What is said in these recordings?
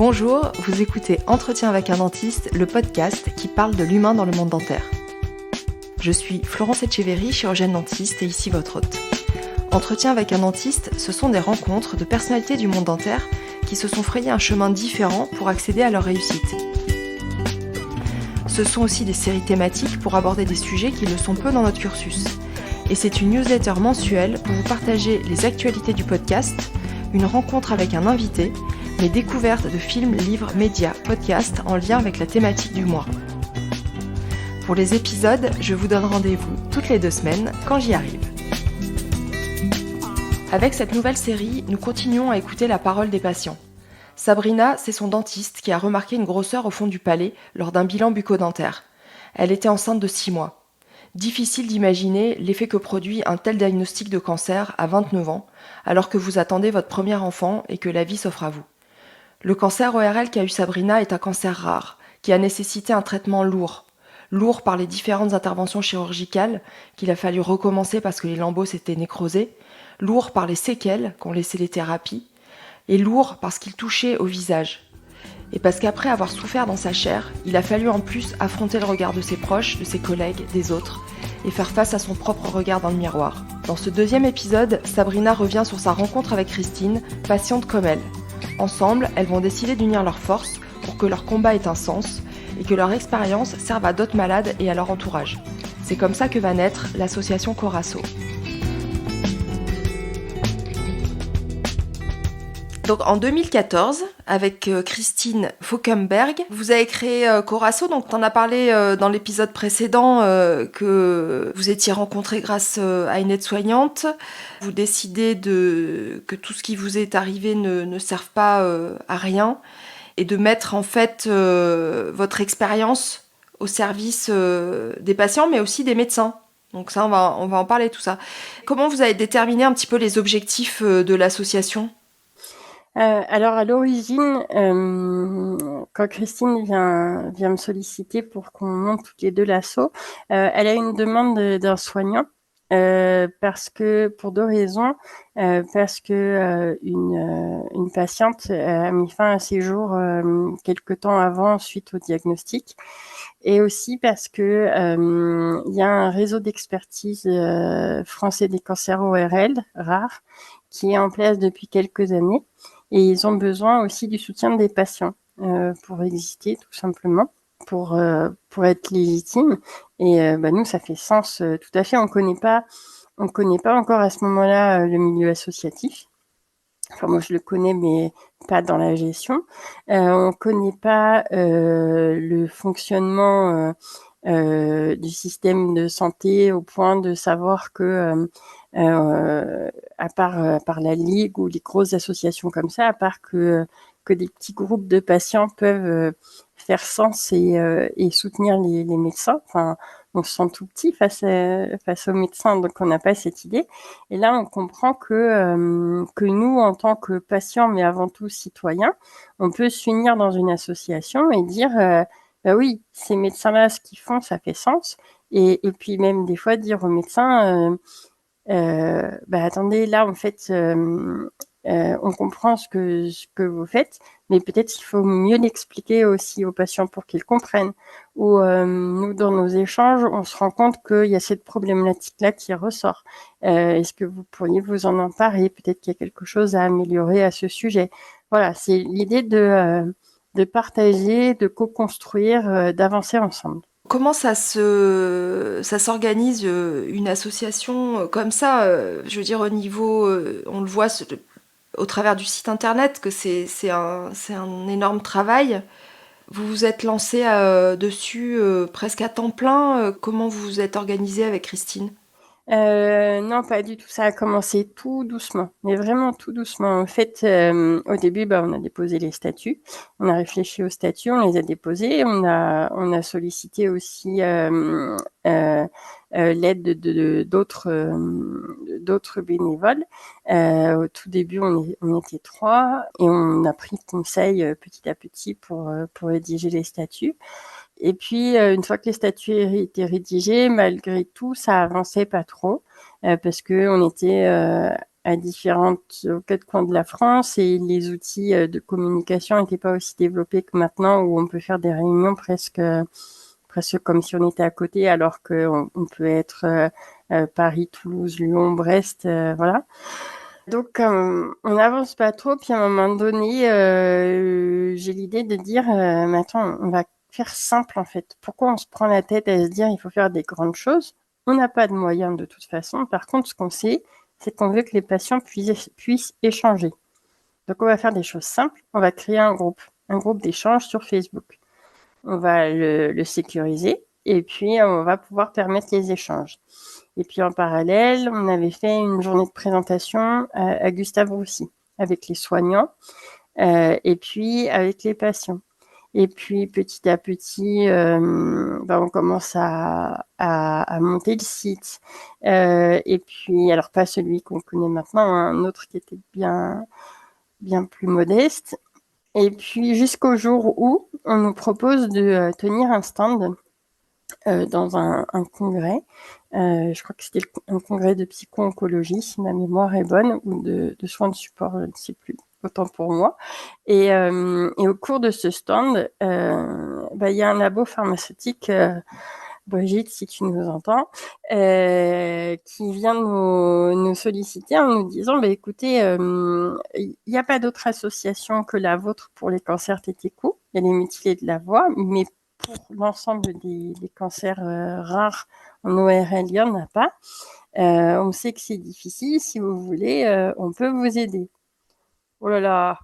Bonjour, vous écoutez Entretien avec un dentiste, le podcast qui parle de l'humain dans le monde dentaire. Je suis Florence Etcheverry, chirurgienne dentiste et ici votre hôte. Entretien avec un dentiste, ce sont des rencontres de personnalités du monde dentaire qui se sont frayées un chemin différent pour accéder à leur réussite. Ce sont aussi des séries thématiques pour aborder des sujets qui le sont peu dans notre cursus. Et c'est une newsletter mensuelle pour vous partager les actualités du podcast, une rencontre avec un invité, mes découvertes de films, livres, médias, podcasts en lien avec la thématique du mois. Pour les épisodes, je vous donne rendez-vous toutes les 2 semaines quand j'y arrive. Avec cette nouvelle série, nous continuons à écouter la parole des patients. Sabrina, c'est son dentiste qui a remarqué une grosseur au fond du palais lors d'un bilan bucco-dentaire. Elle était enceinte de 6 mois. Difficile d'imaginer l'effet que produit un tel diagnostic de cancer à 29 ans, alors que vous attendez votre premier enfant et que la vie s'offre à vous. Le cancer ORL qu'a eu Sabrina est un cancer rare, qui a nécessité un traitement lourd. Lourd par les différentes interventions chirurgicales qu'il a fallu recommencer parce que les lambeaux s'étaient nécrosés, lourd par les séquelles qu'ont laissé les thérapies, et lourd parce qu'il touchait au visage. Et parce qu'après avoir souffert dans sa chair, il a fallu en plus affronter le regard de ses proches, de ses collègues, des autres, et faire face à son propre regard dans le miroir. Dans ce 2e épisode, Sabrina revient sur sa rencontre avec Christine, patiente comme elle. Ensemble, elles vont décider d'unir leurs forces pour que leur combat ait un sens et que leur expérience serve à d'autres malades et à leur entourage. C'est comme ça que va naître l'association Corasso. Donc en 2014, avec Christine Fauquemberg, vous avez créé Corasso. Donc tu en as parlé dans l'épisode précédent que vous étiez rencontrés grâce à une aide-soignante. Vous décidez que tout ce qui vous est arrivé ne serve pas à rien et de mettre en fait votre expérience au service des patients, mais aussi des médecins. Donc ça, on va en parler tout ça. Comment vous avez déterminé un petit peu les objectifs de l'association ? Alors à l'origine, quand Christine vient me solliciter pour qu'on monte toutes les deux l'asso, elle a une demande d'un soignant parce que pour 2 raisons. Parce que une patiente a mis fin à ses jours quelque temps avant suite au diagnostic, et aussi parce que il y a un réseau d'expertise français des cancers ORL rares qui est en place depuis quelques années. Et ils ont besoin aussi du soutien des patients pour exister, tout simplement, pour être légitimes. Et nous, ça fait sens tout à fait. On connaît pas encore à ce moment-là le milieu associatif. Enfin, moi, je le connais, mais pas dans la gestion. On connaît pas le fonctionnement du système de santé au point de savoir que à part la Ligue ou les grosses associations comme ça, à part que des petits groupes de patients peuvent faire sens et soutenir les médecins. Enfin, on se sent tout petit face aux médecins, donc on n'a pas cette idée. Et là, on comprend que nous, en tant que patients, mais avant tout citoyens, on peut s'unir dans une association et dire bah oui, ces médecins-là, ce qu'ils font, ça fait sens. Et puis même des fois dire aux médecins attendez, là en fait on comprend ce que vous faites, mais peut-être il faut mieux l'expliquer aussi aux patients pour qu'ils comprennent. Ou nous, dans nos échanges, on se rend compte qu'il y a cette problématique-là qui ressort. Est-ce que vous pourriez vous en emparer ? Peut-être qu'il y a quelque chose à améliorer à ce sujet. Voilà, c'est l'idée de partager, de co-construire, d'avancer ensemble. Comment ça s'organise une association comme ça je veux dire, au niveau, on le voit au travers du site internet que c'est un énorme travail. Vous vous êtes lancé dessus presque à temps plein. Comment vous vous êtes organisé avec Christine ? Non, pas du tout. Ça a commencé tout doucement, mais vraiment tout doucement. En fait, au début, on a déposé les statuts. On a réfléchi aux statuts, on les a déposés. On a sollicité aussi l'aide d'autres bénévoles. Au tout début, on était 3 et on a pris conseil petit à petit pour rédiger les statuts. Et puis, une fois que les statuts étaient rédigés, malgré tout, ça avançait pas trop parce que on était à aux quatre coins de la France et les outils de communication n'étaient pas aussi développés que maintenant où on peut faire des réunions presque comme si on était à côté alors qu'on peut être Paris, Toulouse, Lyon, Brest, voilà. Donc, on n'avance pas trop. Puis, à un moment donné, j'ai l'idée de dire, mais attends, on va faire simple, en fait. Pourquoi on se prend la tête à se dire, il faut faire des grandes choses? On n'a pas de moyens de toute façon. Par contre, ce qu'on sait, c'est qu'on veut que les patients puissent échanger. Donc, on va faire des choses simples. On va créer un groupe d'échange sur Facebook. On va le sécuriser et puis on va pouvoir permettre les échanges. Et puis en parallèle, on avait fait une journée de présentation à Gustave Roussy avec les soignants et puis avec les patients. Et puis petit à petit, on commence à monter le site. Et puis, alors pas celui qu'on connaît maintenant, un autre qui était bien, bien plus modeste. Et puis jusqu'au jour où on nous propose de tenir un stand dans un congrès. Je crois que c'était un congrès de psycho-oncologie, si ma mémoire est bonne, ou de soins de support, je ne sais plus, autant pour moi. Et au cours de ce stand, il y a un labo pharmaceutique, Brigitte, si tu nous entends, qui vient nous solliciter en nous disant, écoutez, il n'y a pas d'autre association que la vôtre pour les cancers TTQ, il y a les mutilés de la voix, mais pour l'ensemble des cancers rares en ORL, il n'y en a pas. On sait que c'est difficile. Si vous voulez, on peut vous aider. Oh là là.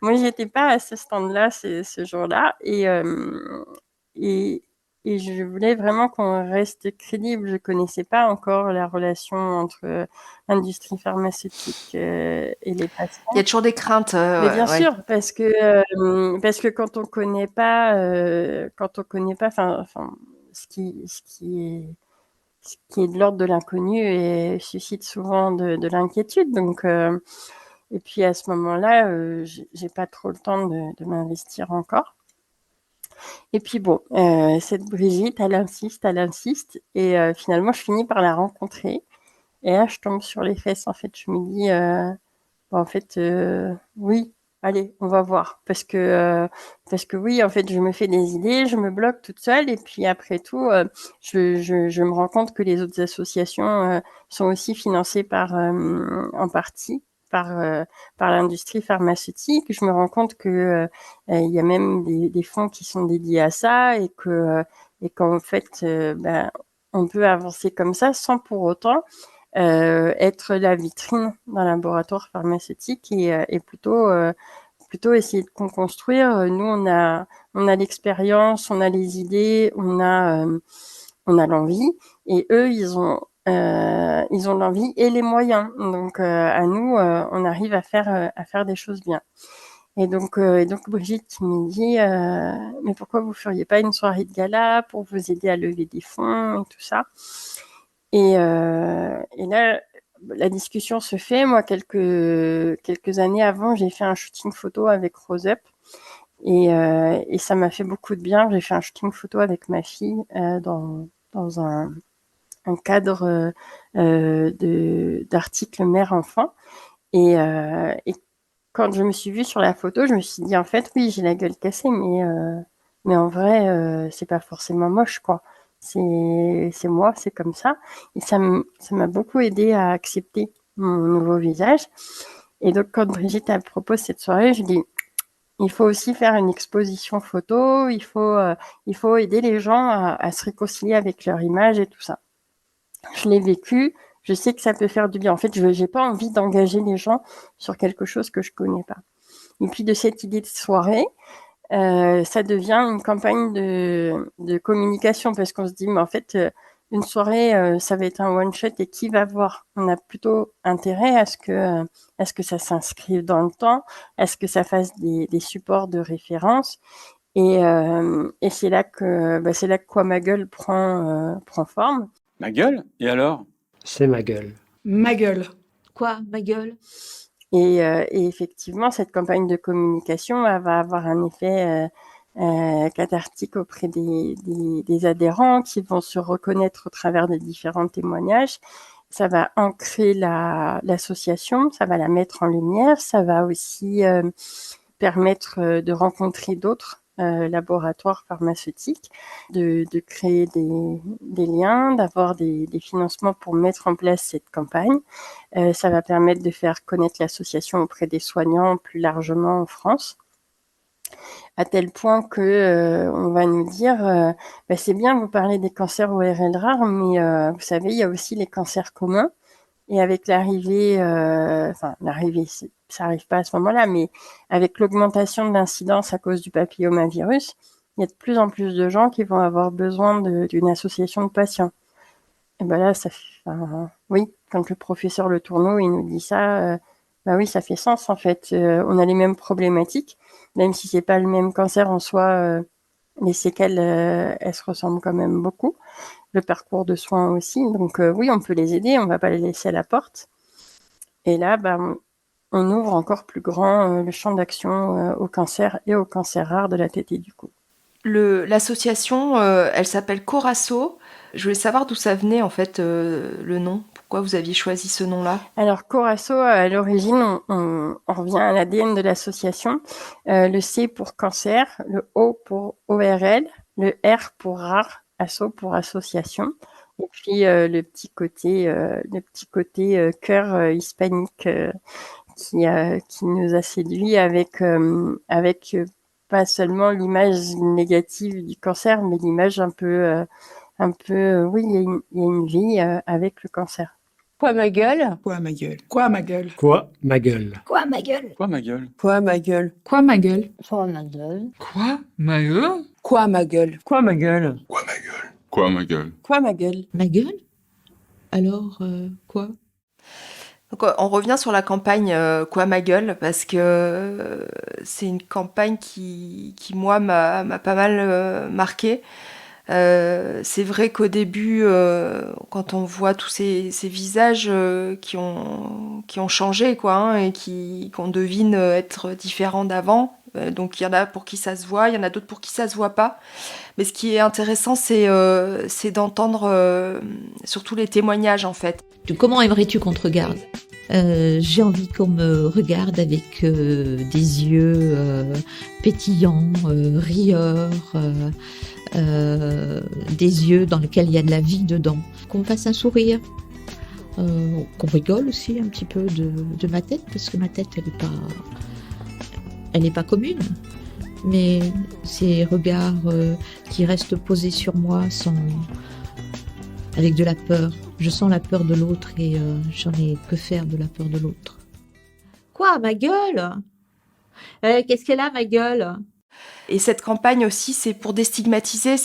Moi, j'étais pas à ce stand-là ce jour-là. Et je voulais vraiment qu'on reste crédible. Je connaissais pas encore la relation entre l'industrie pharmaceutique et les patients. Il y a toujours des craintes. Mais bien sûr, parce que quand on connaît pas, enfin, ce qui est de l'ordre de l'inconnu et suscite souvent de l'inquiétude. Donc, et puis à ce moment-là, j'ai pas trop le temps de m'investir encore. Et puis bon, cette Brigitte, elle insiste, et finalement, je finis par la rencontrer. Et là, je tombe sur les fesses. En fait, je me dis, en fait, oui, allez, on va voir. Parce que oui, en fait, je me fais des idées, je me bloque toute seule. Et puis après tout, je me rends compte que les autres associations sont aussi financées en partie par l'industrie pharmaceutique. Je me rends compte que il y a même des fonds qui sont dédiés à ça et qu'en fait, on peut avancer comme ça sans pour autant être la vitrine d'un laboratoire pharmaceutique et plutôt essayer de construire. Nous, on a l'expérience, on a les idées, on a l'envie, et eux, ils ont l'envie et les moyens. Donc, à nous, on arrive à faire des choses bien. Et donc Brigitte qui me dit, mais pourquoi vous feriez pas une soirée de gala pour vous aider à lever des fonds et tout ça? Et là, la discussion se fait. Moi, quelques années avant, j'ai fait un shooting photo avec Rose Up. Et ça m'a fait beaucoup de bien. J'ai fait un shooting photo avec ma fille dans un cadre d'article mère-enfant. Et quand je me suis vue sur la photo, je me suis dit, en fait, oui, j'ai la gueule cassée, mais en vrai, c'est pas forcément moche, quoi. C'est moi, c'est comme ça. Et ça m'a beaucoup aidé à accepter mon nouveau visage. Et donc, quand Brigitte elle propose cette soirée, je dis, il faut aussi faire une exposition photo, il faut aider les gens à se réconcilier avec leur image et tout ça. Je l'ai vécu, je sais que ça peut faire du bien. En fait, je n'ai pas envie d'engager les gens sur quelque chose que je connais pas. Et puis de cette idée de soirée, ça devient une campagne de communication parce qu'on se dit, mais en fait, une soirée, ça va être un one-shot et qui va voir? On a plutôt intérêt à ce que ça s'inscrive dans le temps, à ce que ça fasse des supports de référence. Et c'est là que Quoi ma gueule prend forme. Ma gueule? Et alors? C'est ma gueule. Ma gueule. Quoi, ma gueule? Et effectivement, cette campagne de communication, elle va avoir un effet cathartique auprès des adhérents qui vont se reconnaître au travers des différents témoignages. ça va ancrer l'association, ça va la mettre en lumière, ça va aussi permettre de rencontrer d'autres laboratoires pharmaceutiques, de créer des liens, d'avoir des financements pour mettre en place cette campagne. Ça va permettre de faire connaître l'association auprès des soignants plus largement en France, à tel point que on va nous dire bah, c'est bien, vous parlez des cancers ORL rares, mais vous savez, il y a aussi les cancers communs. Et avec l'arrivée, ça arrive pas à ce moment-là, mais avec l'augmentation de l'incidence à cause du papillomavirus, il y a de plus en plus de gens qui vont avoir besoin d'une association de patients. Et ben là, oui, quand le professeur Le Tourneau il nous dit ça, bah oui, ça fait sens en fait. On a les mêmes problématiques, même si c'est pas le même cancer en soi. Les séquelles, elles se ressemblent quand même beaucoup. Le parcours de soins aussi. Donc oui, on peut les aider, on ne va pas les laisser à la porte. Et là, bah, on ouvre encore plus grand le champ d'action au cancer et au cancer rare de la tête et du cou. L'association, elle s'appelle Corasso. Je voulais savoir d'où ça venait en fait le nom. Pourquoi vous aviez choisi ce nom-là? Alors Corasso, à l'origine, on revient à l'ADN de l'association. Le C pour cancer, le O pour ORL, le R pour rare, asso pour association. Et puis le petit côté cœur hispanique qui nous a séduit avec pas seulement l'image négative du cancer, mais l'image oui, il y a une vie avec le cancer. Quoi ma gueule? Quoi ma gueule? Quoi ma gueule? Quoi ma gueule? Quoi ma gueule? Quoi ma gueule? Quoi ma gueule? Quoi ma gueule? Quoi ma gueule? Quoi ma gueule? Quoi ma gueule? Quoi ma gueule? Quoi ma gueule? Quoi ma gueule? Quoi ma gueule? Ma gueule? Alors, quoi? Donc, on revient sur la campagne Quoi ma gueule parce que c'est une campagne qui moi m'a pas mal marqué. C'est vrai qu'au début, quand on voit tous ces visages qui ont changé, quoi, hein, et qu'on devine être différents d'avant, donc il y en a pour qui ça se voit, il y en a d'autres pour qui ça se voit pas. Mais ce qui est intéressant, c'est d'entendre surtout les témoignages, en fait. Comment aimerais-tu qu'on te regarde? J'ai envie qu'on me regarde avec des yeux pétillants, rieurs, des yeux dans lesquels il y a de la vie dedans. Qu'on me fasse un sourire, qu'on rigole aussi un petit peu de ma tête, parce que ma tête, elle n'est pas commune. Mais ces regards qui restent posés sur moi avec de la peur. Je sens la peur de l'autre et j'en ai que faire de la peur de l'autre. Quoi, ma gueule? Qu'est-ce qu'elle a, ma gueule? Et cette campagne aussi, c'est pour déstigmatiser,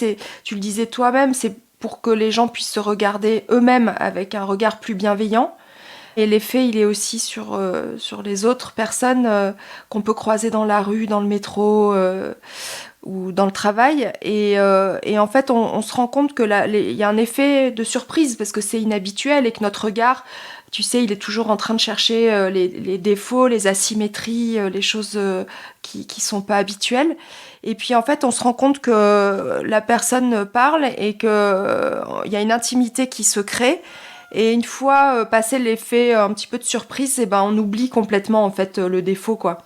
tu le disais toi-même, c'est pour que les gens puissent se regarder eux-mêmes avec un regard plus bienveillant. Et l'effet, il est aussi sur les autres personnes qu'on peut croiser dans la rue, dans le métro ou dans le travail. Et en fait, on se rend compte que il y a un effet de surprise parce que c'est inhabituel et que notre regard, tu sais, il est toujours en train de chercher les défauts, les asymétries, les choses qui sont pas habituelles. Et puis en fait, on se rend compte que la personne parle et que il y a une intimité qui se crée. Et une fois passé l'effet un petit peu de surprise, on oublie complètement en fait le défaut, quoi.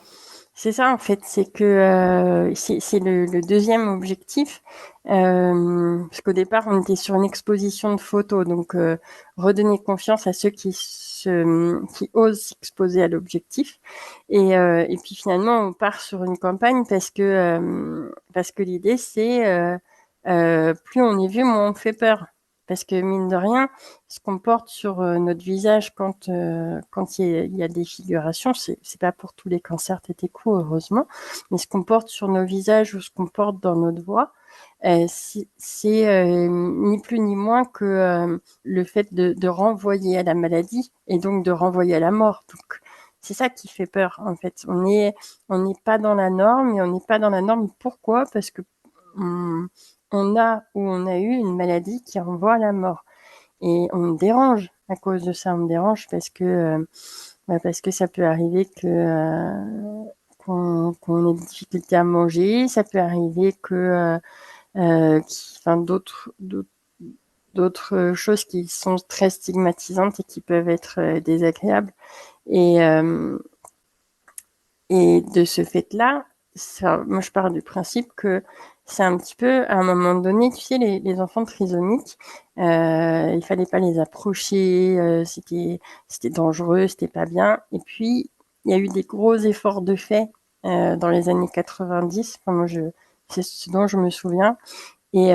C'est ça en fait, c'est que c'est le deuxième objectif, parce qu'au départ on était sur une exposition de photos, donc redonner confiance à ceux qui osent s'exposer à l'objectif, et puis finalement on part sur une campagne parce que l'idée c'est plus on est vu, moins on fait peur. Parce que mine de rien, ce qu'on porte sur notre visage quand il y a des figurations, c'est pas pour tous les cancers tête et cou, heureusement, mais ce qu'on porte sur nos visages ou ce qu'on porte dans notre voix, c'est ni plus ni moins que le fait de renvoyer à la maladie et donc de renvoyer à la mort. Donc c'est ça qui fait peur en fait. On n'est pas dans la norme, et on n'est pas dans la norme. Pourquoi? Parce que on a ou on a eu une maladie qui renvoie à la mort. Et on me dérange à cause de ça. On me dérange parce que ça peut arriver qu'on ait des difficultés à manger. Ça peut arriver d'autres choses qui sont très stigmatisantes et qui peuvent être désagréables. Et, et de ce fait-là, moi je pars du principe que c'est un petit peu, à un moment donné, tu sais, les enfants trisomiques, il fallait pas les approcher, c'était dangereux, c'était pas bien. Et puis, il y a eu des gros efforts de fait dans les années 90. Enfin, c'est ce dont je me souviens. Et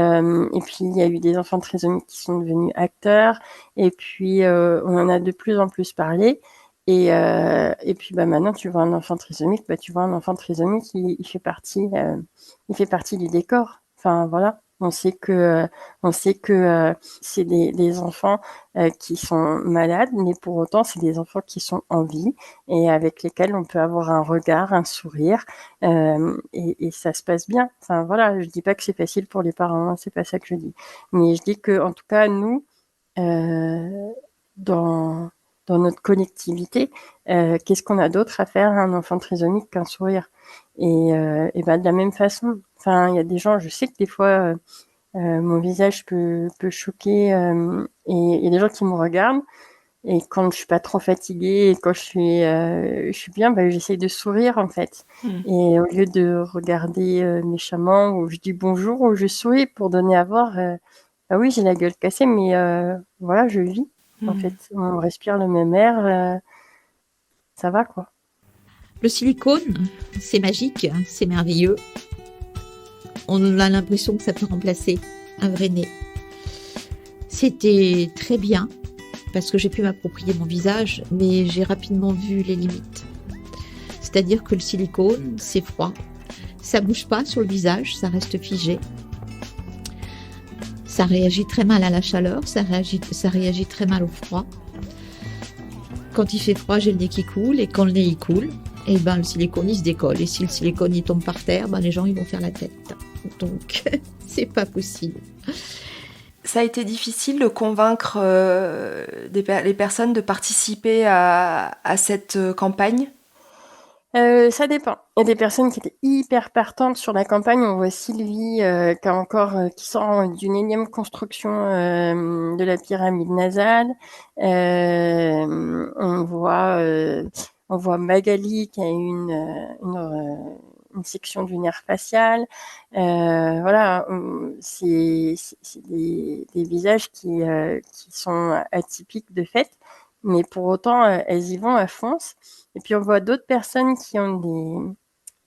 puis, il y a eu des enfants trisomiques qui sont devenus acteurs. Et puis, on en a de plus en plus parlé. Et puis, maintenant, tu vois un enfant trisomique, tu vois un enfant trisomique, il fait partie du décor. Enfin, voilà. On sait que c'est des enfants qui sont malades, mais pour autant, c'est des enfants qui sont en vie et avec lesquels on peut avoir un regard, un sourire, et ça se passe bien. Enfin, voilà. Je dis pas que c'est facile pour les parents, hein, c'est pas ça que je dis. Mais je dis que, en tout cas, nous, dans notre collectivité, qu'est-ce qu'on a d'autre à faire à un enfant trisomique qu'un sourire? Et de la même façon, enfin, il y a des gens, je sais que des fois, mon visage peut choquer, et il y a des gens qui me regardent, et quand je suis pas trop fatiguée, et quand je suis bien, j'essaye de sourire, en fait. Et au lieu de regarder méchamment, ou je dis bonjour, ou je souris pour donner à voir, ah oui, j'ai la gueule cassée, mais voilà, je vis. En fait, on respire le même air, ça va, quoi. Le silicone, c'est magique, c'est merveilleux. On a l'impression que ça peut remplacer un vrai nez. C'était très bien, parce que j'ai pu m'approprier mon visage, mais j'ai rapidement vu les limites. C'est-à-dire que le silicone, c'est froid. Ça bouge pas sur le visage, ça reste figé. Ça réagit très mal à la chaleur, ça réagit très mal au froid. Quand il fait froid, j'ai le nez qui coule, et quand le nez il coule, le silicone il se décolle. Et si le silicone il tombe par terre, les gens ils vont faire la tête. Donc c'est pas possible. Ça a été difficile de convaincre les personnes de participer à cette campagne? Ça dépend. Il y a des personnes qui étaient hyper partantes sur la campagne. On voit Sylvie qui sort d'une énième construction de la pyramide nasale. On voit Magali qui a une section du nerf facial. Voilà, c'est des visages qui sont atypiques de fait, mais pour autant, elles y vont, elles foncent. Et puis on voit d'autres personnes qui ont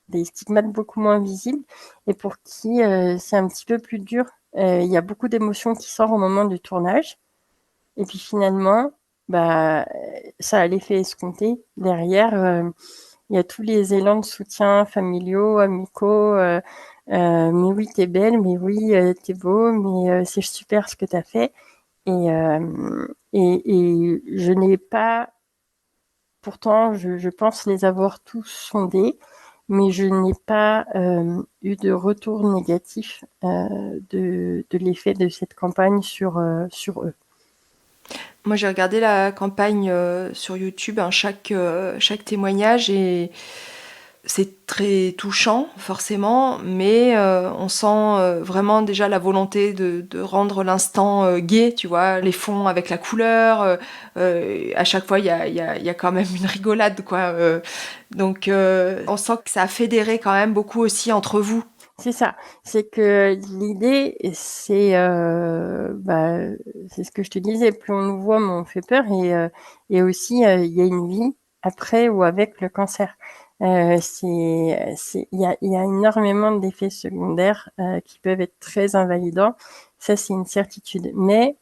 des stigmates beaucoup moins visibles et pour qui c'est un petit peu plus dur. Il y a beaucoup d'émotions qui sortent au moment du tournage. Et puis finalement, ça a l'effet escompté. Derrière, il y a tous les élans de soutien familiaux, amicaux. Mais oui, t'es belle, mais oui, t'es beau, mais c'est super ce que t'as fait. Et je n'ai pas... Pourtant, je pense les avoir tous sondés, mais je n'ai pas eu de retour négatif de l'effet de cette campagne sur eux. Moi, j'ai regardé la campagne sur YouTube, chaque témoignage, et c'est très touchant, forcément, mais on sent vraiment déjà la volonté de rendre l'instant gai, tu vois, les fonds avec la couleur. À chaque fois, il y a quand même une rigolade, quoi. Donc, on sent que ça a fédéré quand même beaucoup aussi entre vous. C'est ça. C'est que l'idée, c'est ce que je te disais. Plus on nous voit, moins on fait peur. Et aussi, il y a une vie après ou avec le cancer. Il y a énormément d'effets secondaires qui peuvent être très invalidants. Ça, c'est une certitude. Mais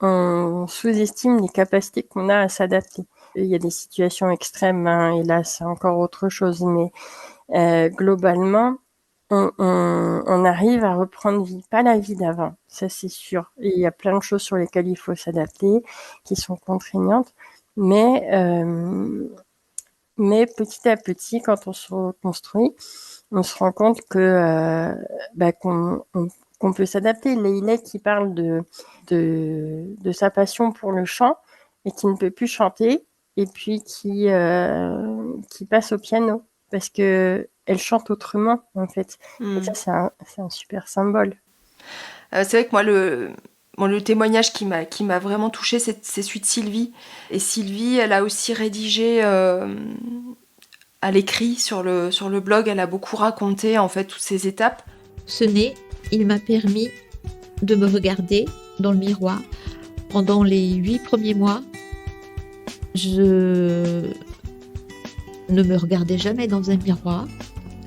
on sous-estime les capacités qu'on a à s'adapter. Il y a des situations extrêmes, et là, c'est encore autre chose. Mais globalement, on arrive à reprendre vie, pas la vie d'avant, ça c'est sûr. Et il y a plein de choses sur lesquelles il faut s'adapter, qui sont contraignantes, mais petit à petit, quand on se reconstruit, on se rend compte que qu'on peut s'adapter. Leïla qui parle de sa passion pour le chant et qui ne peut plus chanter, et puis qui passe au piano parce que elle chante autrement, en fait. Et ça, c'est un super symbole. C'est vrai que moi, Bon, le témoignage qui m'a vraiment touchée, c'est celui de Sylvie. Et Sylvie, elle a aussi rédigé à l'écrit sur le blog, elle a beaucoup raconté en fait toutes ces étapes. Ce nez, il m'a permis de me regarder dans le miroir. Pendant les 8 premiers mois, je ne me regardais jamais dans un miroir,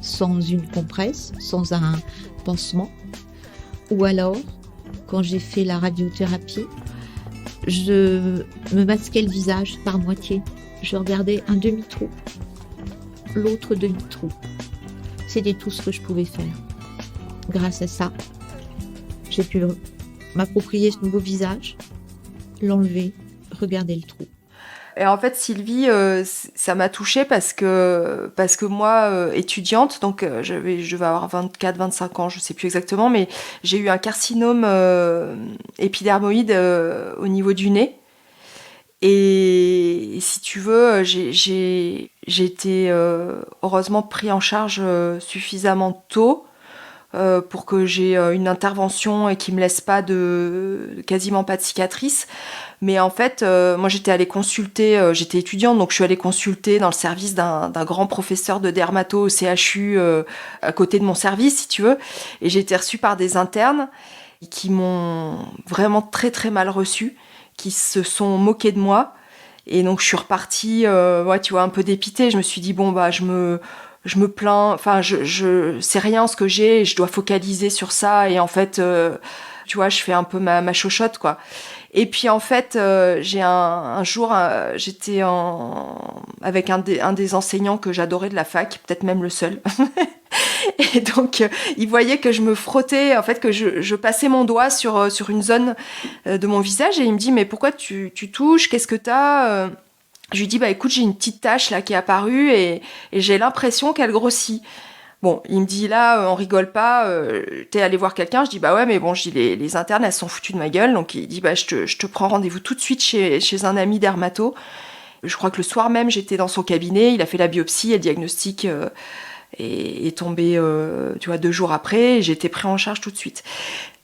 sans une compresse, sans un pansement. Ou alors, quand j'ai fait la radiothérapie, je me masquais le visage par moitié. Je regardais un demi-trou, l'autre demi-trou. C'était tout ce que je pouvais faire. Grâce à ça, j'ai pu m'approprier ce nouveau visage, l'enlever, regarder le trou. Et en fait, Sylvie, ça m'a touchée parce que moi, étudiante, donc je devais avoir 24-25 ans, je sais plus exactement, mais j'ai eu un carcinome épidermoïde au niveau du nez. Et si tu veux, j'ai été heureusement pris en charge suffisamment tôt pour que j'ai une intervention et qui me laisse quasiment pas de cicatrice. Mais en fait, moi j'étais allée consulter, j'étais étudiante, donc je suis allée consulter dans le service d'un grand professeur de dermato au CHU à côté de mon service, si tu veux. Et j'ai été reçue par des internes qui m'ont vraiment très très mal reçue, qui se sont moqués de moi. Et donc je suis repartie, tu vois, un peu dépitée. Je me suis dit, bon, bah je me plains, enfin je sais rien ce que j'ai, et je dois focaliser sur ça. Et en fait, tu vois, je fais un peu ma chochotte, quoi. Et puis en fait, j'ai un jour, j'étais avec un des enseignants que j'adorais de la fac, peut-être même le seul. Et donc, il voyait que je me frottais, en fait, que je passais mon doigt sur une zone de mon visage, et il me dit, mais pourquoi tu touches, qu'est-ce que t'as Je lui dis, bah écoute, j'ai une petite tache là qui est apparue, et j'ai l'impression qu'elle grossit. Bon, il me dit là, on rigole pas, t'es allé voir quelqu'un? Je dis bah ouais, mais bon, je dis les internes, elles sont foutues de ma gueule. Donc il dit bah je te prends rendez-vous tout de suite chez un ami dermato. Je crois que le soir même, j'étais dans son cabinet, il a fait la biopsie, et le diagnostic est tombé, tu vois, 2 jours après, et j'ai été pris en charge tout de suite.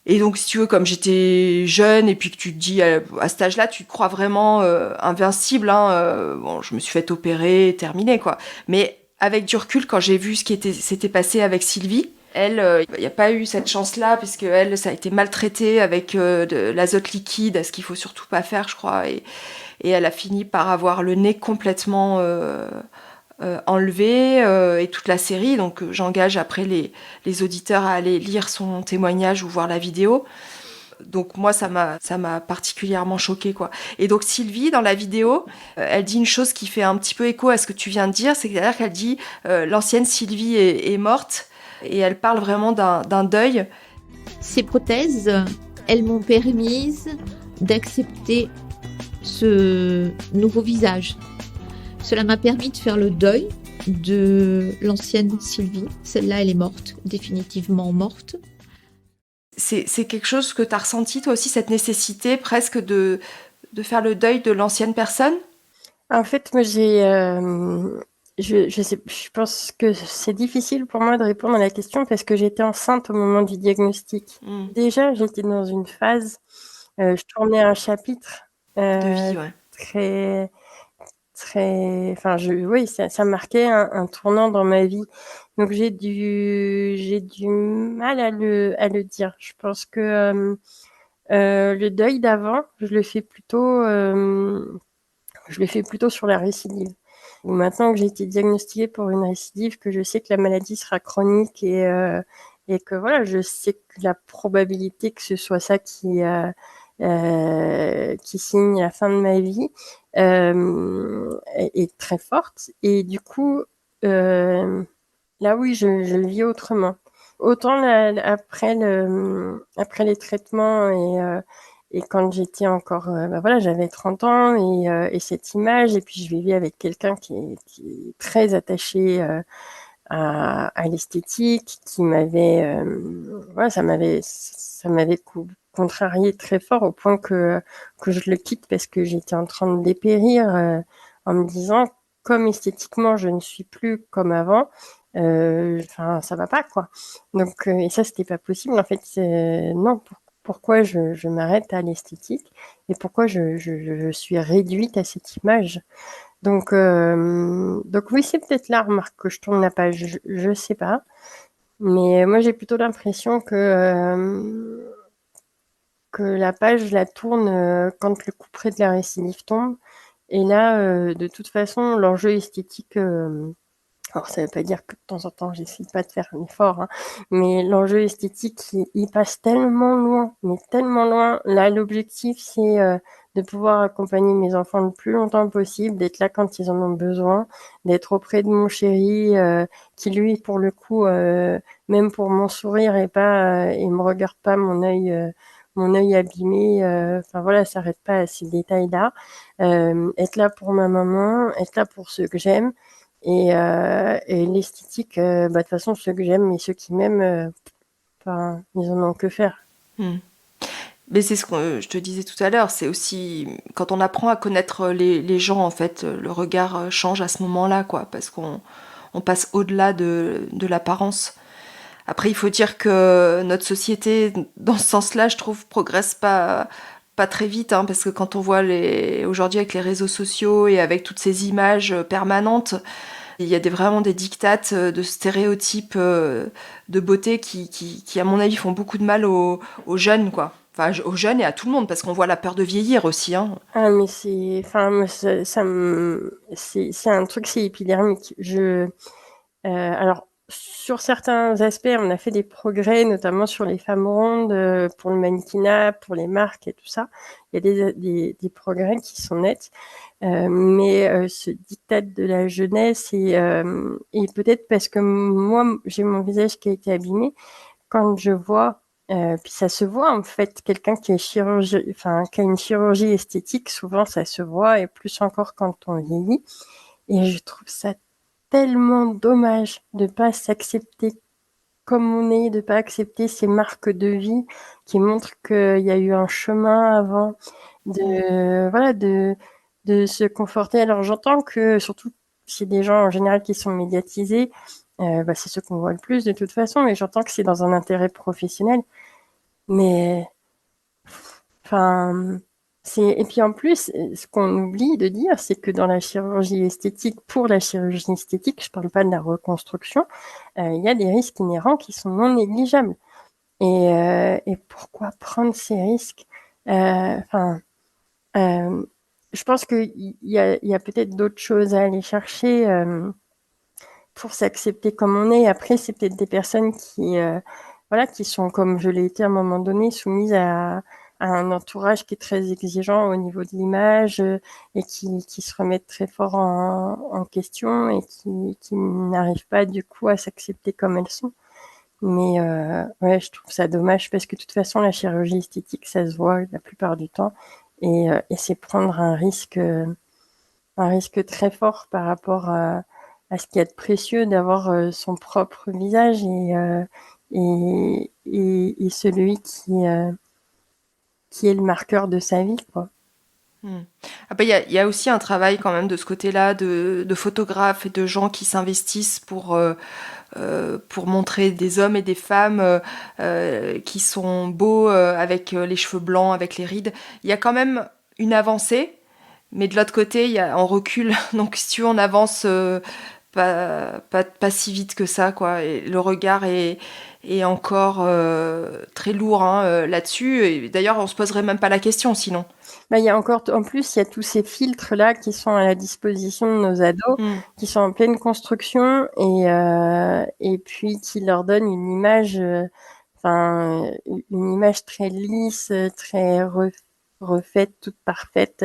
Et donc, si tu veux, comme j'étais jeune, et puis que tu te dis, à cet âge-là, tu te crois vraiment invincible, hein, bon, je me suis fait opérer, terminé, quoi. Mais avec du recul, quand j'ai vu ce qui s'était passé avec Sylvie, elle, il n'y a pas eu cette chance-là, puisque elle, ça a été maltraité avec de l'azote liquide, ce qu'il faut surtout pas faire, je crois. Et elle a fini par avoir le nez complètement enlevé, et toute la série. Donc j'engage après les auditeurs à aller lire son témoignage ou voir la vidéo. Donc moi, ça m'a particulièrement choquée, quoi. Et donc Sylvie, dans la vidéo, elle dit une chose qui fait un petit peu écho à ce que tu viens de dire, c'est-à-dire qu'elle dit l'ancienne Sylvie est morte, et elle parle vraiment d'un deuil. Ces prothèses, elles m'ont permis d'accepter ce nouveau visage. Cela m'a permis de faire le deuil de l'ancienne Sylvie. Celle-là, elle est morte, définitivement morte. C'est quelque chose que tu as ressenti, toi aussi, cette nécessité presque de faire le deuil de l'ancienne personne? En fait, moi, je pense que c'est difficile pour moi de répondre à la question parce que j'étais enceinte au moment du diagnostic. Déjà, j'étais dans une phase, je tournais un chapitre de vie, ouais. enfin, oui, ça marquait un tournant dans ma vie. Donc j'ai du mal à le dire. Je pense que le deuil d'avant, je le fais plutôt sur la récidive. Et maintenant que j'ai été diagnostiquée pour une récidive, que je sais que la maladie sera chronique et que voilà, je sais que la probabilité que ce soit ça qui signe la fin de ma vie est très forte. Et du coup, là oui, je le vis autrement. Autant après les traitements et quand j'étais encore, voilà, j'avais 30 ans et cette image, et puis je vivais avec quelqu'un qui est très attaché à l'esthétique, qui m'avait, voilà, ça m'avait contrarié très fort au point que je le quitte parce que j'étais en train de dépérir en me disant, comme esthétiquement je ne suis plus comme avant, enfin ça va pas, quoi. Donc et ça c'était pas possible en fait, non, pourquoi je m'arrête à l'esthétique et pourquoi je suis réduite à cette image. Donc oui, c'est peut-être la remarque que je tourne la page, je sais pas. Mais moi, j'ai plutôt l'impression que la page, je la tourne quand le couperet de la récidive tombe. Et là, de toute façon, l'enjeu esthétique, alors ça veut pas dire que de temps en temps, j'essaie pas de faire un effort, hein, mais l'enjeu esthétique, il passe tellement loin, mais tellement loin. Là, l'objectif, c'est de pouvoir accompagner mes enfants le plus longtemps possible, d'être là quand ils en ont besoin, d'être auprès de mon chéri, qui lui, pour le coup, même pour mon sourire et me regarde pas mon œil abîmé. Enfin voilà, ça s'arrête pas à ces détails-là. Être là pour ma maman, être là pour ceux que j'aime. Et l'esthétique, de toute façon, ceux que j'aime et ceux qui m'aiment, enfin, ils en ont que faire. Mais c'est ce que je te disais tout à l'heure, c'est aussi quand on apprend à connaître les gens, en fait, le regard change à ce moment-là, quoi, parce qu'on passe au-delà de l'apparence. Après, il faut dire que notre société, dans ce sens-là, je trouve, progresse pas très vite, hein, parce que quand on voit aujourd'hui avec les réseaux sociaux et avec toutes ces images permanentes, il y a vraiment des dictates de stéréotypes de beauté qui, à mon avis, font beaucoup de mal aux jeunes, quoi. Enfin, aux jeunes et à tout le monde, parce qu'on voit la peur de vieillir aussi, hein. Ah, mais enfin, c'est un truc, c'est épidermique. Alors, sur certains aspects, on a fait des progrès, notamment sur les femmes rondes, pour le mannequinat, pour les marques et tout ça. Il y a des progrès qui sont nets. Mais ce diktat de la jeunesse et peut-être parce que moi, j'ai mon visage qui a été abîmé, quand je vois, puis ça se voit en fait, quelqu'un qui qui a une chirurgie esthétique, souvent ça se voit, et plus encore quand on vieillit. Et je trouve ça tellement dommage de pas s'accepter comme on est, de pas accepter ces marques de vie qui montrent qu'il y a eu un chemin avant, voilà, de se conforter. Alors j'entends que surtout chez des gens en général qui sont médiatisés, c'est ceux qu'on voit le plus de toute façon, mais j'entends que c'est dans un intérêt professionnel. Mais enfin, et puis en plus, ce qu'on oublie de dire, c'est que dans la chirurgie esthétique, pour la chirurgie esthétique, je parle pas de la reconstruction, il y a des risques inhérents qui sont non négligeables. Et pourquoi prendre ces risques? Enfin, je pense qu'il y a peut-être d'autres choses à aller chercher pour s'accepter comme on est. Après, c'est peut-être des personnes voilà, qui sont, comme je l'ai été à un moment donné, soumises à un entourage qui est très exigeant au niveau de l'image et qui se remettent très fort en question et qui n'arrivent pas du coup à s'accepter comme elles sont. Mais ouais, je trouve ça dommage parce que de toute façon, la chirurgie esthétique, ça se voit la plupart du temps et c'est prendre un risque très fort par rapport à ce qu'il y a de précieux d'avoir son propre visage et celui qui est le marqueur de sa vie, quoi. Après, il y a aussi un travail quand même de ce côté-là de photographes et de gens qui s'investissent pour montrer des hommes et des femmes qui sont beaux avec les cheveux blancs, avec les rides. Il y a quand même une avancée, mais de l'autre côté, on recule. Donc si tu veux, on avance pas si vite que ça, quoi. Et le regard est encore très lourd là-dessus. Et d'ailleurs, on se poserait même pas la question sinon. Il y a encore, en plus, il y a tous ces filtres-là qui sont à la disposition de nos ados, qui sont en pleine construction et puis qui leur donnent une image, une image très lisse, très refaite, toute parfaite.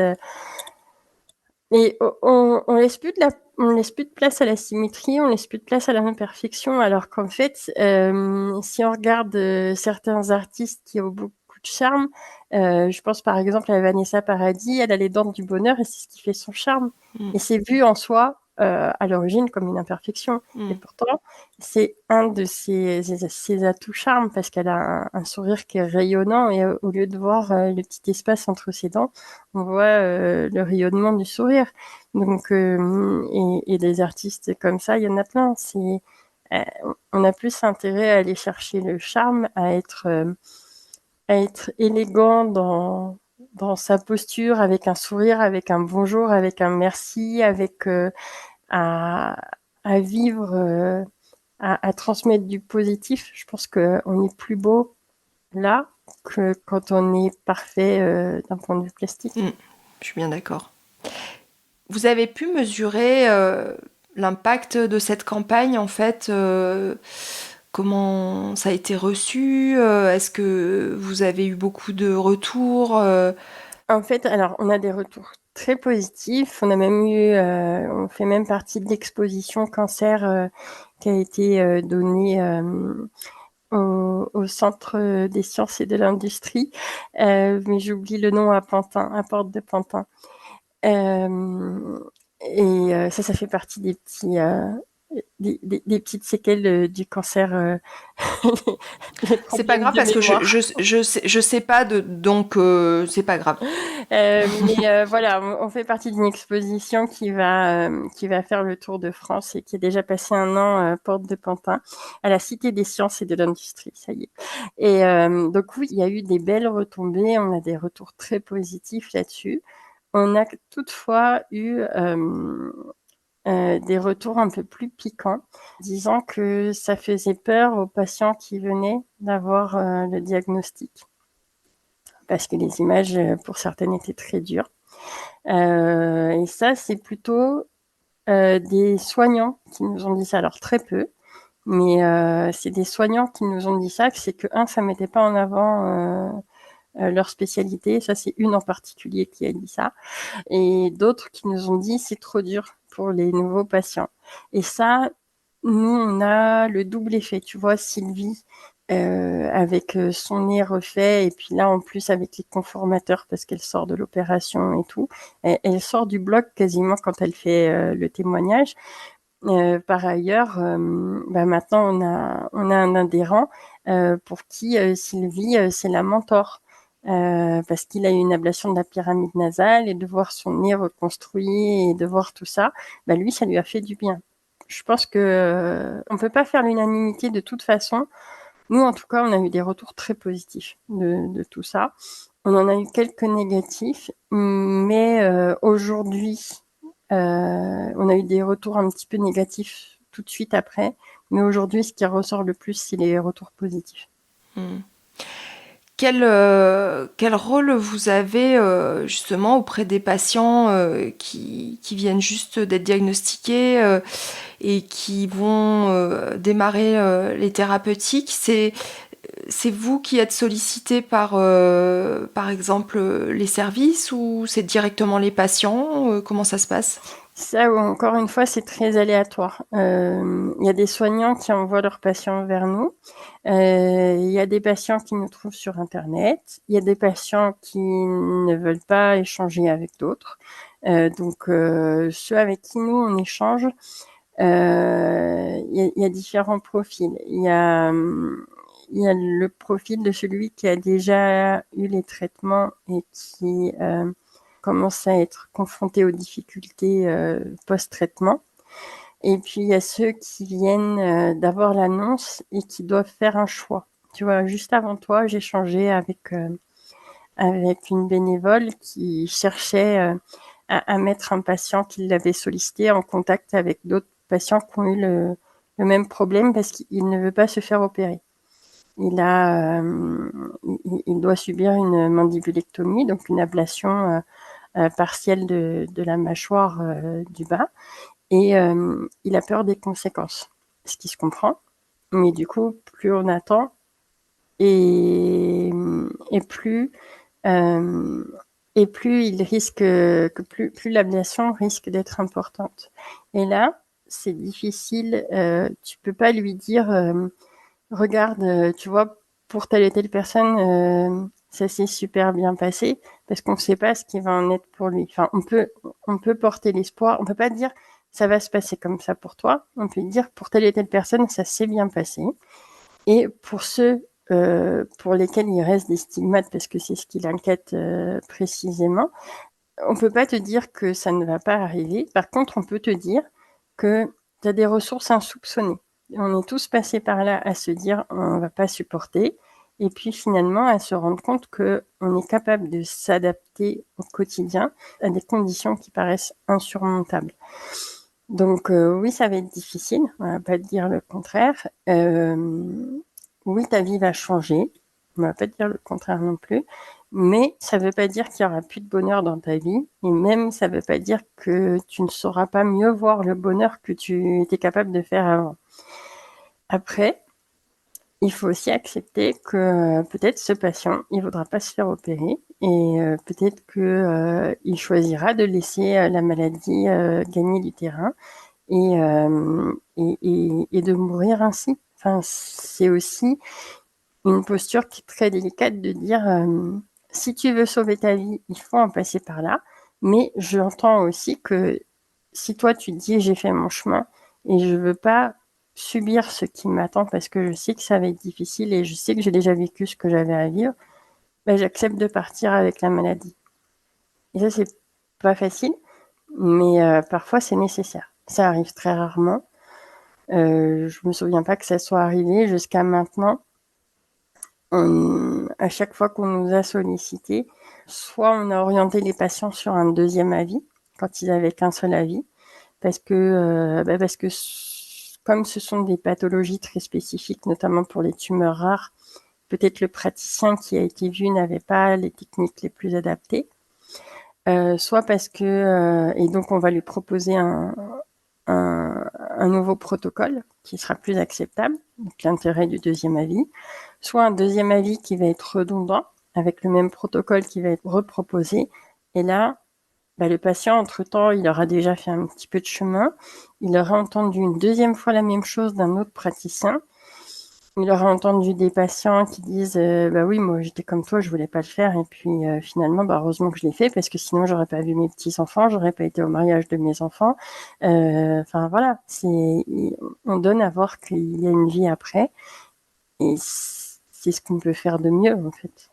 Et on laisse plus de place à la symétrie, on laisse plus de place à la imperfection, alors qu'en fait, si on regarde certains artistes qui ont beaucoup de charme, je pense par exemple à Vanessa Paradis, elle a les dents du bonheur et c'est ce qui fait son charme. Et c'est vu en soi à l'origine comme une imperfection. Et pourtant, c'est un de ses atouts charme parce qu'elle a un sourire qui est rayonnant et au lieu de voir le petit espace entre ses dents, on voit le rayonnement du sourire. Donc, et des artistes comme ça, il y en a plein. On a plus intérêt à aller chercher le charme, à être à être élégant dans sa posture, avec un sourire, avec un bonjour, avec un merci, avec à, à vivre, à transmettre du positif. Je pense qu'on est plus beau là que quand on est parfait d'un point de vue plastique. Je suis bien d'accord. Vous avez pu mesurer l'impact de cette campagne, en fait, comment ça a été reçu? Est-ce que vous avez eu beaucoup de retours? En fait, alors, on a des retours très positifs. On a même eu, on fait même partie de l'exposition cancer qui a été donnée au Centre des sciences et de l'industrie, mais j'oublie le nom, à Pantin, à Porte de Pantin. Ça fait partie des petits, des petites séquelles du cancer. C'est pas grave parce que je sais pas donc c'est pas grave. Mais voilà, on fait partie d'une exposition qui va faire le tour de France et qui a déjà passé un an porte de Pantin à la Cité des sciences et de l'industrie, ça y est. Et donc oui, il y a eu des belles retombées, on a des retours très positifs là-dessus. On a toutefois eu des retours un peu plus piquants, disant que ça faisait peur aux patients qui venaient d'avoir le diagnostic, parce que les images, pour certaines, étaient très dures. Et ça, c'est plutôt des soignants qui nous ont dit ça. Alors, très peu, mais c'est des soignants qui nous ont dit ça, que c'est que, ça ne mettait pas en avant leur spécialité. Ça, c'est une en particulier qui a dit ça. Et d'autres qui nous ont dit c'est trop dur pour les nouveaux patients. Et ça, nous, on a le double effet. Tu vois, Sylvie, avec son nez refait, et puis là, en plus, avec les conformateurs, parce qu'elle sort de l'opération et tout. Elle sort du bloc quasiment quand elle fait le témoignage. Par ailleurs, maintenant, on a un adhérent pour qui Sylvie, c'est la mentor. Parce qu'il a eu une ablation de la pyramide nasale, et de voir son nez reconstruit et de voir tout ça, lui, ça lui a fait du bien. Je pense que on peut pas faire l'unanimité de toute façon. Nous, en tout cas, on a eu des retours très positifs de tout ça. On en a eu quelques négatifs, mais aujourd'hui, on a eu des retours un petit peu négatifs tout de suite après. Mais aujourd'hui, ce qui ressort le plus, c'est les retours positifs. Quel rôle vous avez justement auprès des patients qui viennent juste d'être diagnostiqués et qui vont démarrer les thérapeutiques? C'est vous qui êtes sollicité par exemple les services, ou c'est directement les patients? Comment ça se passe? Ça, encore une fois, c'est très aléatoire. Il y a des soignants qui envoient leurs patients vers nous. Il y a des patients qui nous trouvent sur Internet. Il y a des patients qui ne veulent pas échanger avec d'autres. Donc, ceux avec qui nous, on échange, il y a différents profils. Il y a le profil de celui qui a déjà eu les traitements et qui commence à être confronté aux difficultés post-traitement. Et puis, il y a ceux qui viennent d'avoir l'annonce et qui doivent faire un choix. Tu vois, juste avant toi, j'ai échangé avec une bénévole qui cherchait à mettre un patient qui l'avait sollicité en contact avec d'autres patients qui ont eu le même problème, parce qu'il ne veut pas se faire opérer. Il doit subir une mandibulectomie, donc une ablation partielle de la mâchoire du bas, et il a peur des conséquences, ce qui se comprend. Mais du coup, plus on attend, et plus il risque plus l'ablation risque d'être importante. Et là, c'est difficile. Tu peux pas lui dire regarde, tu vois, pour telle et telle personne, ça s'est super bien passé, parce qu'on ne sait pas ce qui va en être pour lui. Enfin, on peut porter l'espoir. On peut pas dire ça va se passer comme ça pour toi. On peut dire pour telle et telle personne, ça s'est bien passé. Et pour ceux pour lesquels il reste des stigmates, parce que c'est ce qui l'inquiète précisément, on peut pas te dire que ça ne va pas arriver. Par contre, on peut te dire que tu as des ressources insoupçonnées. On est tous passés par là à se dire on va pas supporter, et puis finalement à se rendre compte qu'on est capable de s'adapter au quotidien à des conditions qui paraissent insurmontables. Donc oui, ça va être difficile, on va pas dire le contraire. Oui, ta vie va changer, on va pas dire le contraire non plus, mais ça veut pas dire qu'il y aura plus de bonheur dans ta vie, et même ça veut pas dire que tu ne sauras pas mieux voir le bonheur que tu étais capable de faire avant. Après, il faut aussi accepter que peut-être ce patient, il voudra pas se faire opérer et peut-être que il choisira de laisser la maladie gagner du terrain et de mourir ainsi. Enfin, c'est aussi une posture qui est très délicate de dire si tu veux sauver ta vie, il faut en passer par là. Mais j'entends aussi que si toi tu te dis j'ai fait mon chemin et je veux pas subir ce qui m'attend parce que je sais que ça va être difficile et je sais que j'ai déjà vécu ce que j'avais à vivre, ben, j'accepte de partir avec la maladie. Et ça, c'est pas facile, mais parfois c'est nécessaire. Ça arrive très rarement. Je me souviens pas que ça soit arrivé jusqu'à maintenant. À chaque fois qu'on nous a sollicité, soit on a orienté les patients sur un deuxième avis quand ils avaient qu'un seul avis, parce que comme ce sont des pathologies très spécifiques, notamment pour les tumeurs rares, peut-être le praticien qui a été vu n'avait pas les techniques les plus adaptées, soit parce que et donc on va lui proposer un nouveau protocole qui sera plus acceptable, donc l'intérêt du deuxième avis, soit un deuxième avis qui va être redondant avec le même protocole qui va être reproposé. Et là, le patient, entre-temps, il aura déjà fait un petit peu de chemin, il aura entendu une deuxième fois la même chose d'un autre praticien, il aura entendu des patients qui disent oui, moi j'étais comme toi, je voulais pas le faire, et puis finalement, heureusement que je l'ai fait, parce que sinon j'aurais pas vu mes petits-enfants, j'aurais pas été au mariage de mes enfants. Enfin voilà, on donne à voir qu'il y a une vie après, et c'est ce qu'on peut faire de mieux en fait.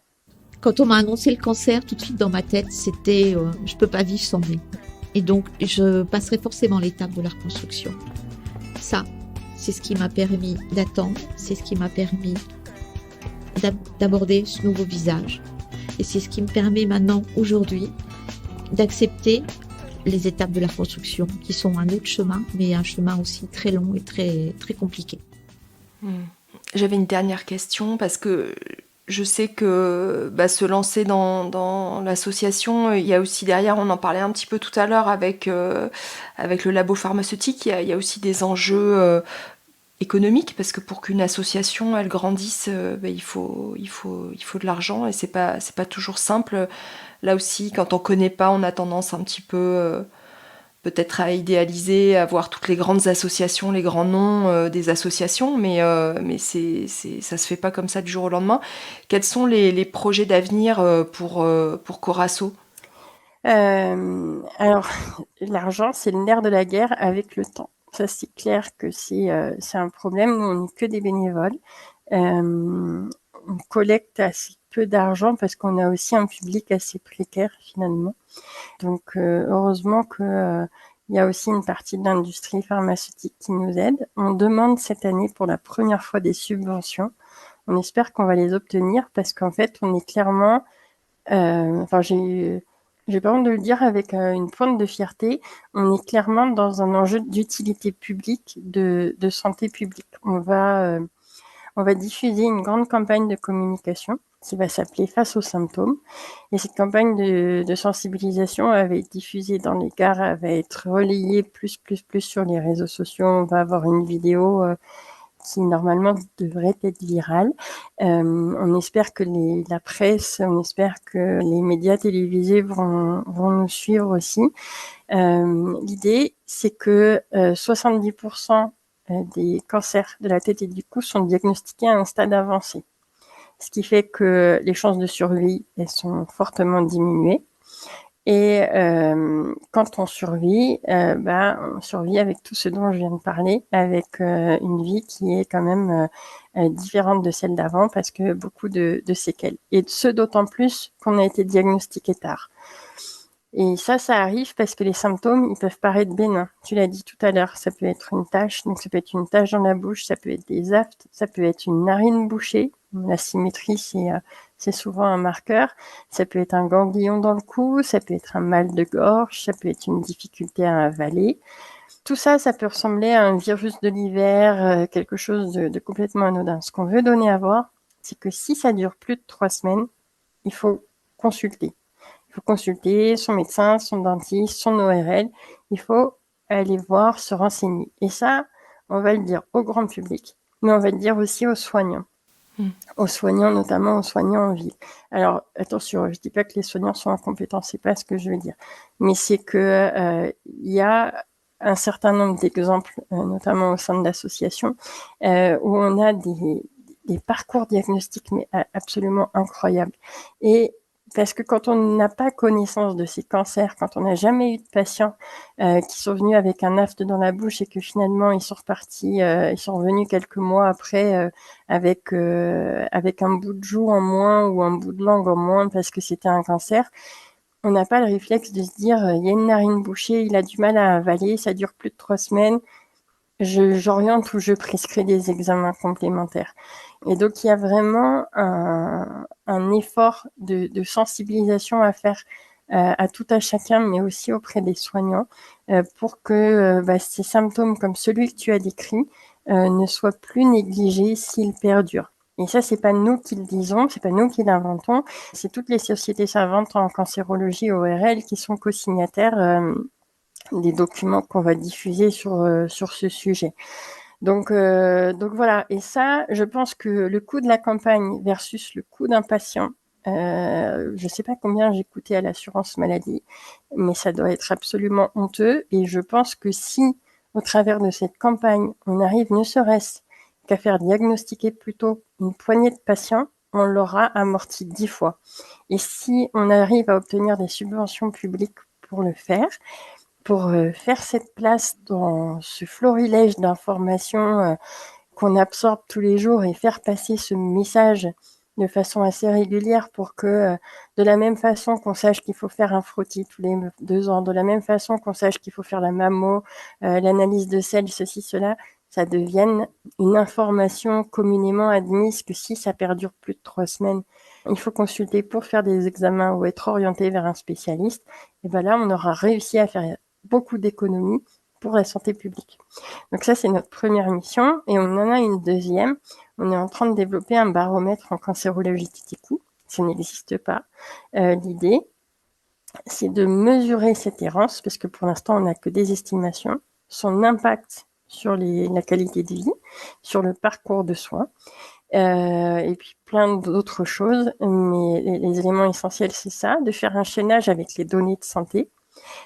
Quand on m'a annoncé le cancer, tout de suite dans ma tête, c'était je peux pas vivre sans lui. Et donc, je passerai forcément l'étape de la reconstruction. Ça, c'est ce qui m'a permis d'attendre, c'est ce qui m'a permis d'aborder ce nouveau visage. Et c'est ce qui me permet maintenant, aujourd'hui, d'accepter les étapes de la reconstruction, qui sont un autre chemin, mais un chemin aussi très long et très, très compliqué. J'avais une dernière question, parce que je sais que se lancer dans l'association, il y a aussi derrière, on en parlait un petit peu tout à l'heure avec le labo pharmaceutique, il y a aussi des enjeux économiques, parce que pour qu'une association elle grandisse, il faut de l'argent, et c'est pas toujours simple. Là aussi, quand on connaît pas, on a tendance un petit peu peut-être à idéaliser, à voir toutes les grandes associations, les grands noms des associations, mais ça se fait pas comme ça du jour au lendemain. Quels sont les projets d'avenir pour Corasso ? Alors, l'argent, c'est le nerf de la guerre avec le temps. Ça, c'est clair que c'est un problème. Nous, on n'est que des bénévoles. On collecte assez peu d'argent parce qu'on a aussi un public assez précaire finalement. Donc, heureusement que il y a aussi une partie de l'industrie pharmaceutique qui nous aide. On demande cette année pour la première fois des subventions. On espère qu'on va les obtenir parce qu'en fait, on est clairement... j'ai pas honte de le dire avec une pointe de fierté, on est clairement dans un enjeu d'utilité publique, de santé publique. On va diffuser une grande campagne de communication qui va s'appeler Face aux symptômes. Et cette campagne de sensibilisation elle va être diffusée dans les gares, elle va être relayée plus sur les réseaux sociaux. On va avoir une vidéo qui normalement devrait être virale. On espère que la presse, on espère que les médias télévisés vont nous suivre aussi. L'idée, c'est que 70% des cancers de la tête et du cou sont diagnostiqués à un stade avancé. Ce qui fait que les chances de survie, elles sont fortement diminuées. Et quand on survit, on survit avec tout ce dont je viens de parler, avec une vie qui est quand même différente de celle d'avant, parce que beaucoup de séquelles. Et ce d'autant plus qu'on a été diagnostiqué tard. Et ça arrive parce que les symptômes, ils peuvent paraître bénins. Tu l'as dit tout à l'heure, ça peut être une tache, donc ça peut être une tache dans la bouche, ça peut être des aftes, ça peut être une narine bouchée. La symétrie, c'est souvent un marqueur. Ça peut être un ganglion dans le cou, ça peut être un mal de gorge, ça peut être une difficulté à avaler. Tout ça, ça peut ressembler à un virus de l'hiver, quelque chose de complètement anodin. Ce qu'on veut donner à voir, c'est que si ça dure plus de 3 semaines, il faut consulter. Il faut consulter son médecin, son dentiste, son ORL. Il faut aller voir, se renseigner. Et ça, on va le dire au grand public, mais on va le dire aussi aux soignants. Aux soignants, notamment aux soignants en ville. Alors, attention, je dis pas que les soignants sont incompétents, c'est pas ce que je veux dire. Mais c'est que y a un certain nombre d'exemples, notamment au sein de l'association, où on a des parcours diagnostiques mais absolument incroyables. Et parce que quand on n'a pas connaissance de ces cancers, quand on n'a jamais eu de patients qui sont venus avec un afte dans la bouche et que finalement ils sont repartis, ils sont revenus quelques mois après avec un bout de joue en moins ou un bout de langue en moins parce que c'était un cancer, on n'a pas le réflexe de se dire il y a une narine bouchée, il a du mal à avaler, ça dure plus de 3 semaines, j'oriente ou je prescris des examens complémentaires. Et donc, il y a vraiment un effort de sensibilisation à faire à tout à chacun, mais aussi auprès des soignants, pour que ces symptômes comme celui que tu as décrit ne soient plus négligés s'ils perdurent. Et ça, c'est pas nous qui le disons, c'est pas nous qui l'inventons, c'est toutes les sociétés savantes en cancérologie ORL qui sont co-signataires des documents qu'on va diffuser sur ce sujet. Donc voilà. Et ça, je pense que le coût de la campagne versus le coût d'un patient, je ne sais pas combien j'ai coûté à l'assurance maladie, mais ça doit être absolument honteux. Et je pense que si, au travers de cette campagne, on arrive ne serait-ce qu'à faire diagnostiquer plutôt une poignée de patients, on l'aura amorti 10 fois. Et si on arrive à obtenir des subventions publiques pour le faire, pour faire cette place dans ce florilège d'informations qu'on absorbe tous les jours et faire passer ce message de façon assez régulière pour que, de la même façon qu'on sache qu'il faut faire un frottis tous les 2 ans, de la même façon qu'on sache qu'il faut faire la mammo, l'analyse de sel, ceci, cela, ça devienne une information communément admise que si ça perdure plus de 3 semaines, il faut consulter pour faire des examens ou être orienté vers un spécialiste. Et ben là, on aura réussi à faire beaucoup d'économies pour la santé publique. Donc ça, c'est notre première mission. Et on en a une deuxième. On est en train de développer un baromètre en cancérologie des coûts. Ça n'existe pas. L'idée, c'est de mesurer cette errance, parce que pour l'instant, on n'a que des estimations, son impact sur la qualité de vie, sur le parcours de soins, et puis plein d'autres choses. Mais les éléments essentiels, c'est ça, de faire un chaînage avec les données de santé,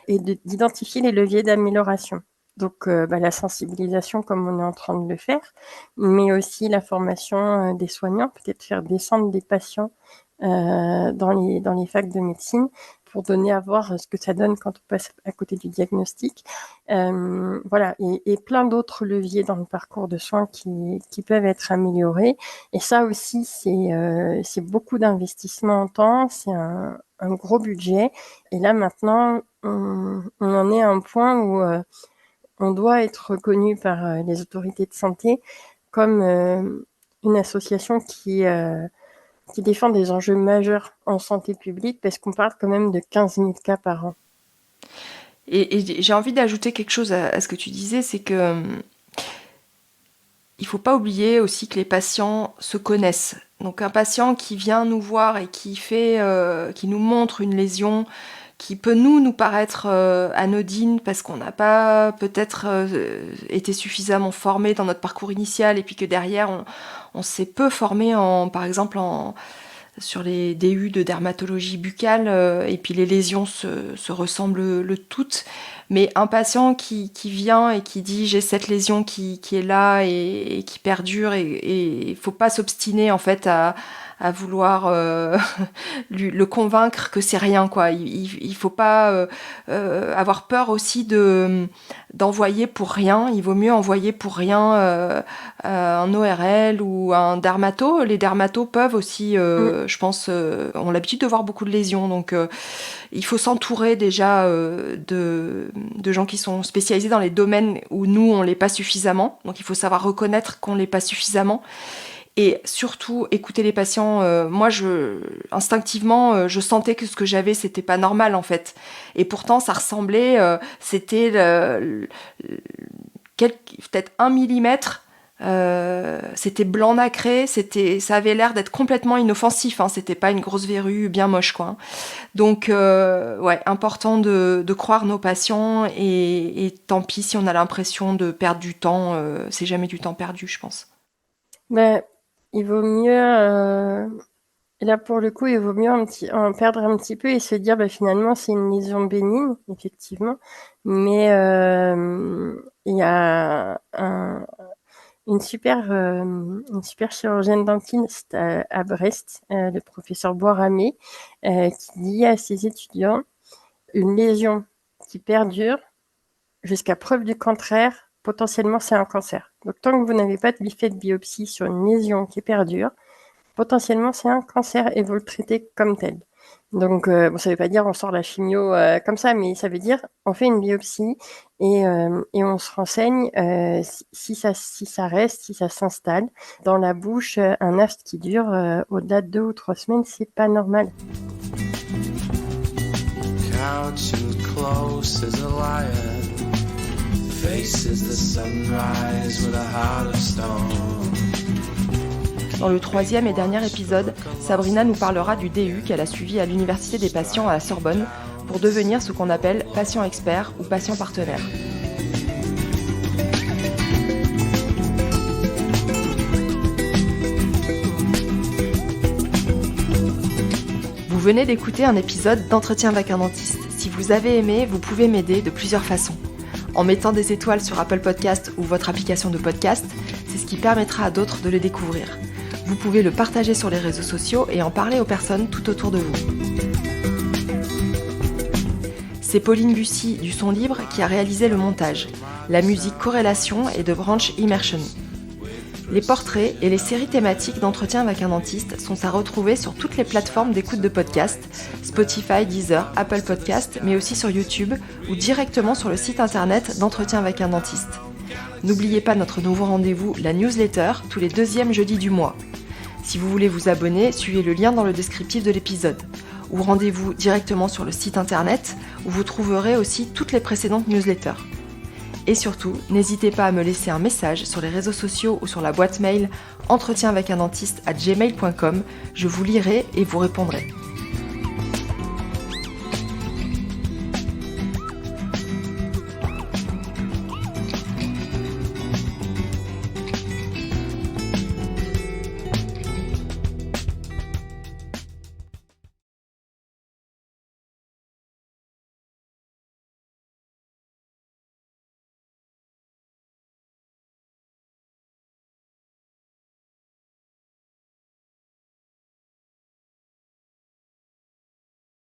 et d'identifier les leviers d'amélioration. Donc la sensibilisation comme on est en train de le faire, mais aussi la formation des soignants, peut-être faire descendre des patients dans les facs de médecine pour donner à voir ce que ça donne quand on passe à côté du diagnostic. Voilà, et plein d'autres leviers dans le parcours de soins qui peuvent être améliorés. Et ça aussi, c'est beaucoup d'investissement en temps, c'est un gros budget. Et là, maintenant, on en est à un point où on doit être reconnu par les autorités de santé comme une association qui défend des enjeux majeurs en santé publique, parce qu'on parle quand même de 15 000 cas par an. Et j'ai envie d'ajouter quelque chose à ce que tu disais, c'est que il faut pas oublier aussi que les patients se connaissent. Donc un patient qui vient nous voir et qui nous montre une lésion qui peut nous paraître anodine parce qu'on n'a pas peut-être été suffisamment formé dans notre parcours initial, et puis que derrière on s'est peu formé par exemple sur les DU de dermatologie buccale, et puis les lésions se ressemblent toutes. Mais un patient qui vient et qui dit j'ai cette lésion qui est là et qui perdure, et il faut pas s'obstiner en fait à vouloir le convaincre que c'est rien, quoi. Il faut pas avoir peur aussi d'envoyer pour rien. Il vaut mieux envoyer pour rien un ORL ou un dermato. Les dermatos peuvent aussi, je pense, ont l'habitude de voir beaucoup de lésions, donc il faut s'entourer déjà de gens qui sont spécialisés dans les domaines où nous on l'est pas suffisamment. Donc il faut savoir reconnaître qu'on l'est pas suffisamment. Et surtout, écouter les patients. Moi, instinctivement, je sentais que ce que j'avais, c'était pas normal, en fait. Et pourtant, ça ressemblait, c'était peut-être 1 millimètre. C'était blanc nacré, ça avait l'air d'être complètement inoffensif. Hein, c'était pas une grosse verrue bien moche, quoi. Donc, important de croire nos patients. Et tant pis si on a l'impression de perdre du temps. C'est jamais du temps perdu, je pense. Il vaut mieux, là pour le coup, il vaut mieux en perdre un petit peu et se dire finalement c'est une lésion bénigne, effectivement, mais il y a une super chirurgienne dentiste à Brest, le professeur Boiramé, qui dit à ses étudiants, une lésion qui perdure jusqu'à preuve du contraire, potentiellement, c'est un cancer. Donc, tant que vous n'avez pas fait de biopsie sur une lésion qui perdure, potentiellement, c'est un cancer et vous le traitez comme tel. Donc, ça ne veut pas dire on sort la chimio comme ça, mais ça veut dire on fait une biopsie et on se renseigne si ça reste, si ça s'installe dans la bouche, un afte qui dure au-delà de 2 ou 3 semaines, c'est pas normal. Couch as close as a liar. Dans le 3e et dernier épisode, Sabrina nous parlera du DU qu'elle a suivi à l'Université des patients à la Sorbonne pour devenir ce qu'on appelle patient expert ou patient partenaire. Vous venez d'écouter un épisode d'Entretien avec un dentiste. Si vous avez aimé, vous pouvez m'aider de plusieurs façons. En mettant des étoiles sur Apple Podcast ou votre application de podcast, c'est ce qui permettra à d'autres de le découvrir. Vous pouvez le partager sur les réseaux sociaux et en parler aux personnes tout autour de vous. C'est Pauline Bussy du Son Libre qui a réalisé le montage. La musique Corrélation est de Branch Immersion. Les portraits et les séries thématiques d'Entretien avec un dentiste sont à retrouver sur toutes les plateformes d'écoute de podcast, Spotify, Deezer, Apple Podcast, mais aussi sur YouTube ou directement sur le site internet d'Entretien avec un dentiste. N'oubliez pas notre nouveau rendez-vous, la newsletter, tous les 2e jeudis du mois. Si vous voulez vous abonner, suivez le lien dans le descriptif de l'épisode. Ou rendez-vous directement sur le site internet où vous trouverez aussi toutes les précédentes newsletters. Et surtout, n'hésitez pas à me laisser un message sur les réseaux sociaux ou sur la boîte mail entretienavecundentiste@gmail.com. Je vous lirai et vous répondrai.